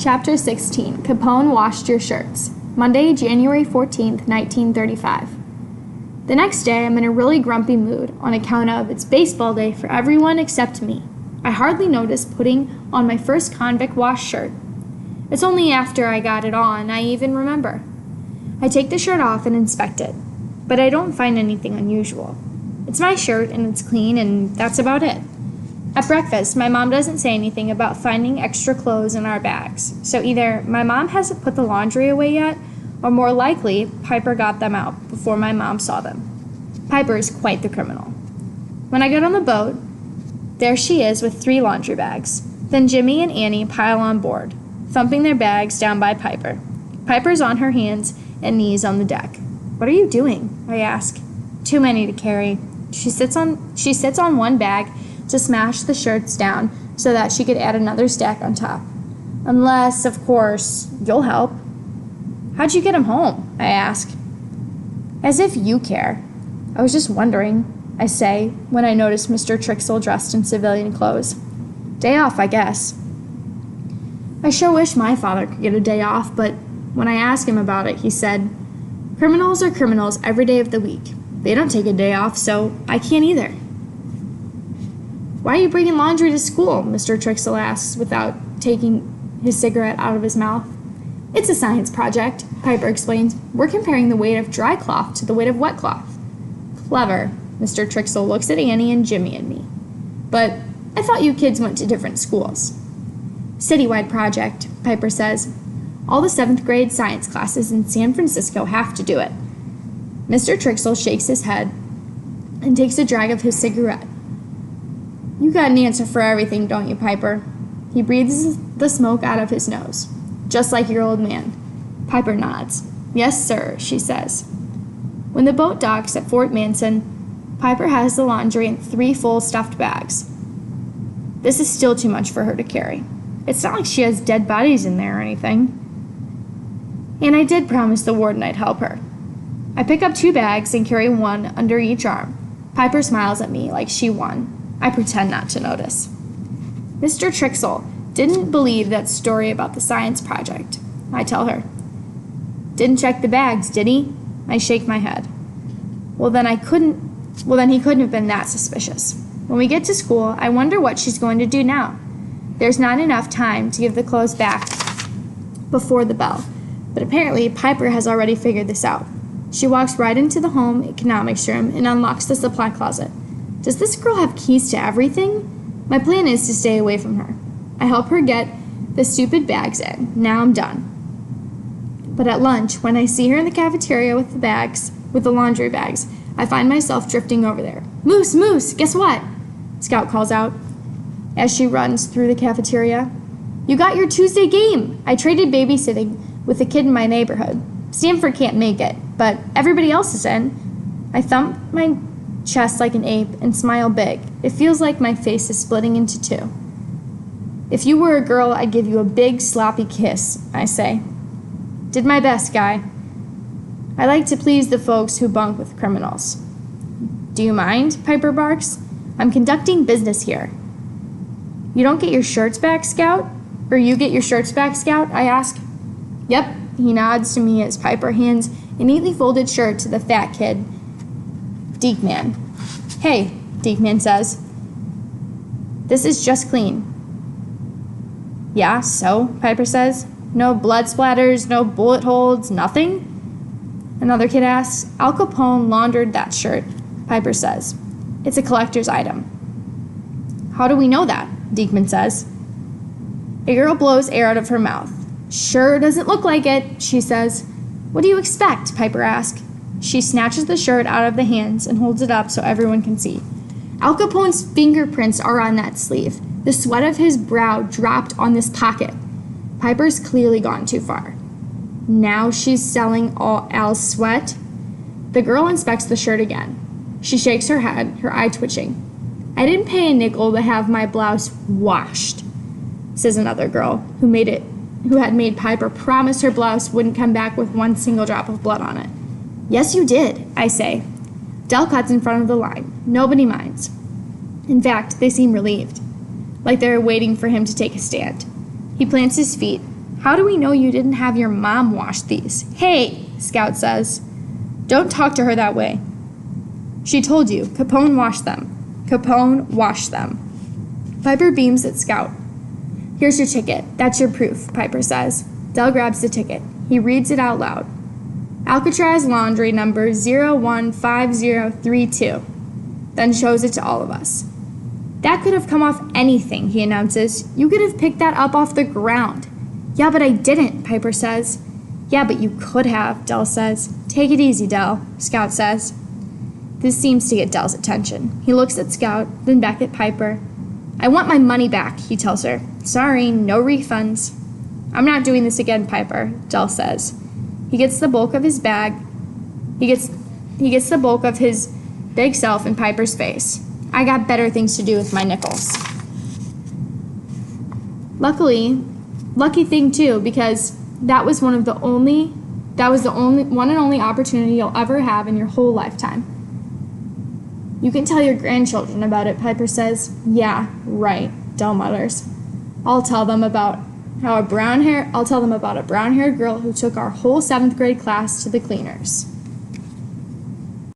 Chapter 16, Capone Washed Your Shirts. Monday, January 14th, 1935. The next day, I'm in a really grumpy mood on account of it's baseball day for everyone except me. I hardly notice putting on my first convict wash shirt. It's only after I got it on I even remember. I take the shirt off and inspect it, but I don't find anything unusual. It's my shirt and it's clean and that's about it. At breakfast, my mom doesn't say anything about finding extra clothes in our bags, so either my mom hasn't put the laundry away yet, or more likely, Piper got them out before my mom saw them. Piper is quite the criminal. When I get on the boat, there she is with 3 laundry bags. Then Jimmy and Annie pile on board, thumping their bags down by Piper. Piper's on her hands and knees on the deck. "What are you doing?" I ask. "Too many to carry." She sits on one bag to smash the shirts down so that she could add another stack on top. "Unless, of course, you'll help." "How'd you get him home?" I ask. "As if you care." "I was just wondering," I say when I notice Mr. Trixel dressed in civilian clothes. "Day off, I guess." I sure wish my father could get a day off, but when I asked him about it, he said, "Criminals are criminals every day of the week. They don't take a day off, so I can't either." "Why are you bringing laundry to school?" Mr. Trixel asks without taking his cigarette out of his mouth. "It's a science project," Piper explains. "We're comparing the weight of dry cloth to the weight of wet cloth." "Clever." Mr. Trixel looks at Annie and Jimmy and me. "But I thought you kids went to different schools." "Citywide project," Piper says. "All the 7th grade science classes in San Francisco have to do it." Mr. Trixel shakes his head and takes a drag of his cigarette. "You got an answer for everything, don't you, Piper?" He breathes the smoke out of his nose. "Just like your old man." Piper nods. "Yes, sir," she says. When the boat docks at Fort Manson, Piper has the laundry in 3 full stuffed bags. This is still too much for her to carry. It's not like she has dead bodies in there or anything. And I did promise the warden I'd help her. I pick up 2 bags and carry one under each arm. Piper smiles at me like she won. I pretend not to notice. Mr. Trixel didn't believe that story about the science project, I tell her. "Didn't check the bags, did he?" I shake my head. Well, then he couldn't have been that suspicious. When we get to school, I wonder what she's going to do now. There's not enough time to give the clothes back before the bell, but apparently Piper has already figured this out. She walks right into the home economics room and unlocks the supply closet. Does this girl have keys to everything? My plan is to stay away from her. I help her get the stupid bags in. Now I'm done. But at lunch, when I see her in the cafeteria with the laundry bags, I find myself drifting over there. "Moose, Moose, guess what?" Scout calls out as she runs through the cafeteria. "You got your Tuesday game. I traded babysitting with a kid in my neighborhood. Stanford can't make it, but everybody else is in." I thump my chest like an ape and smile big. It feels like my face is splitting into 2. "If you were a girl, I'd give you a big, sloppy kiss," I say. Did my best, guy. I like to please the folks who bunk with criminals. "Do you mind?" Piper barks. "I'm conducting business here." "You don't get your shirts back, Scout?" "Or you get your shirts back, Scout?" I ask. "Yep," he nods to me as Piper hands a neatly folded shirt to the fat kid, Deekman. "Hey," Deekman says. "This is just clean." "Yeah, so?" Piper says. "No blood splatters, no bullet holes, nothing?" Another kid asks. "Al Capone laundered that shirt," Piper says. "It's a collector's item." "How do we know that?" Deekman says. A girl blows air out of her mouth. "Sure doesn't look like it," she says. "What do you expect?" Piper asks. She snatches the shirt out of the hands and holds it up so everyone can see. Al Capone's fingerprints are on that sleeve. The sweat of his brow dropped on this pocket. Piper's clearly gone too far. Now she's selling all Al's sweat? The girl inspects the shirt again. She shakes her head, her eye twitching. "I didn't pay a nickel to have my blouse washed," says another girl who had made Piper promise her blouse wouldn't come back with one single drop of blood on it. "Yes, you did," I say. Delcott's in front of the line. Nobody minds. In fact, they seem relieved, like they're waiting for him to take a stand. He plants his feet, How do we know you didn't have your mom wash these? Hey, Scout says. Don't talk to her that way. She told you. Capone washed them. Capone washed them. Piper beams at Scout. Here's your ticket. That's your proof, Piper says. Del grabs the ticket. He reads it out loud. Alcatraz laundry number 015032. Then shows it to all of us. That could have come off anything, he announces. You could have picked that up off the ground. Yeah, but I didn't, Piper says. Yeah, but you could have, Del says. Take it easy, Del, Scout says. This seems to get Del's attention. He looks at Scout, then back at Piper. I want my money back, he tells her. Sorry, no refunds. I'm not doing this again, Piper, Del says. He gets the bulk of his bag. He gets the bulk of his big self in Piper's face. I got better things to do with my nickels. Lucky thing too, because that was one and only opportunity you'll ever have in your whole lifetime. You can tell your grandchildren about it, Piper says. Yeah, right, Del mutters. I'll tell them about a brown-haired girl who took our whole 7th grade class to the cleaners.